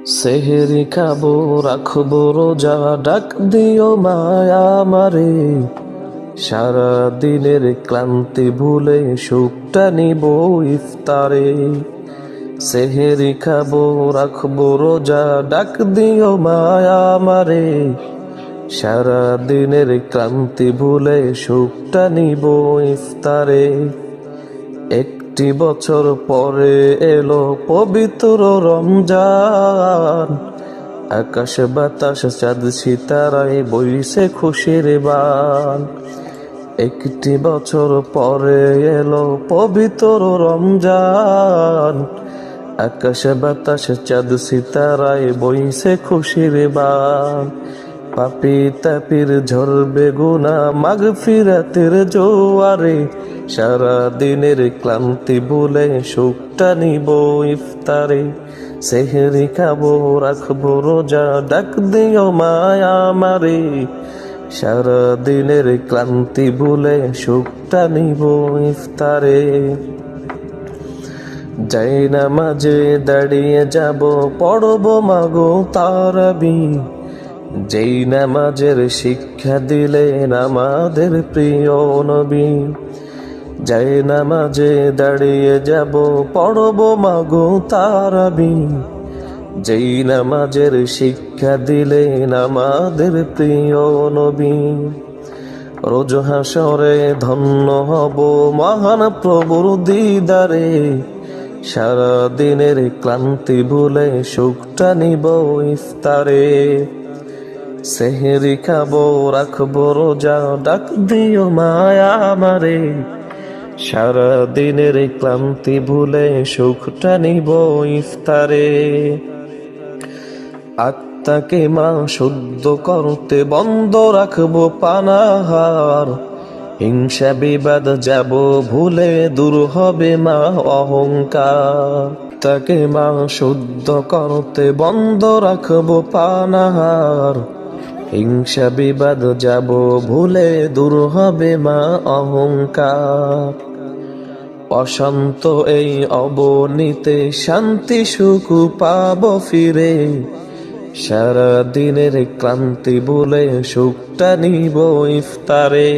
সেহেরি খাবো রাখবো রোজা, ডাক দিও মায়া আমারে। সারা দিনের ক্লান্তি ভুলে সুখটা নিব ইফতারে। সেহেরি খাবো রাখবো রোজা, ডাক দিও মায়া আমারে। সারা দিনের ক্লান্তি ভুলে সুখটা নিব ইফতারে। একটি বছর পরে এলো পবিত্র রমজান, আকাশ বাতাস চাঁদ সিতারায় বইছে খুশির বান। একটি বছর পরে এলো পবিত্র রমজান, আকাশ বাতাস চাঁদ সিতারায় বইছে খুশির বান। পাপি তাপির ঝরবে গুনা মাগফিরাতের জোয়ারে। সারা দিনের ক্লান্তি ভুলে সুখটা নিব ইফতারে। সেহরি খাবো রাখবো রোজা, ডাক দিও মায়া আমারে। সারা দিনের ক্লান্তি ভুলে সুখটা নিব ইফতারে। যাই নামাজে দাঁড়িয়ে যাব, পড়ব মাগো তারাবি। যেই নামাজের শিক্ষা দিলেন আমাদের প্রিয় নবী। যাই নামাজে দাঁড়িয়ে যাব, পড়ব মাগো তারাবি। যেই নামাজের শিক্ষা দিলেন আমাদের প্রিয় নবী। রোজ হাসরে ধন্য হব মহান প্রভুর দিদারে। সারা দিনের ক্লান্তি ভুলে সুখটা নিব ইফতারে। সেহরি খাবো রাখবো রোজা, ডাক দিও মায়া আমারে। সারা দিনের ক্লান্তি ভুলে সুখটা নিব ইফতারে। আত্মাকে মা শুদ্ধ করতে বন্ধ রাখবো পানাহার। হিংসা বিবাদ যাব ভুলে, দূর হবে মা অহংকার। তাকে মা শুদ্ধ করতে বন্ধ রাখবো পানাহার। হিংসা বিবাদ যাব ভুলে, দূর হবে মা অহংকার। অশান্ত এই অবনীতে শান্তি সুখ পাব ফিরে। সারা দিনের ক্লান্তি ভুলে সুখটা নিব ইফতারে।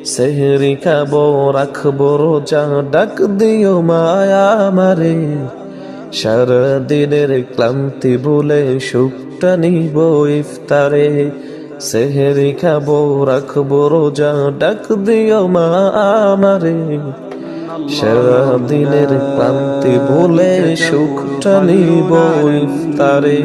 সেহরি খাবো রাখবো রোজা, ডাক দিও মায়া আমারে। সারা দিনের ক্লান্তি ভুলে সুখটা নিব ইফতারে। সেহরি খাবো রাখবো রোজা, ডাক দিও মা আমারে। সারা দিনের ক্লান্তি ভুলে সুখটা নিব ইফতারে।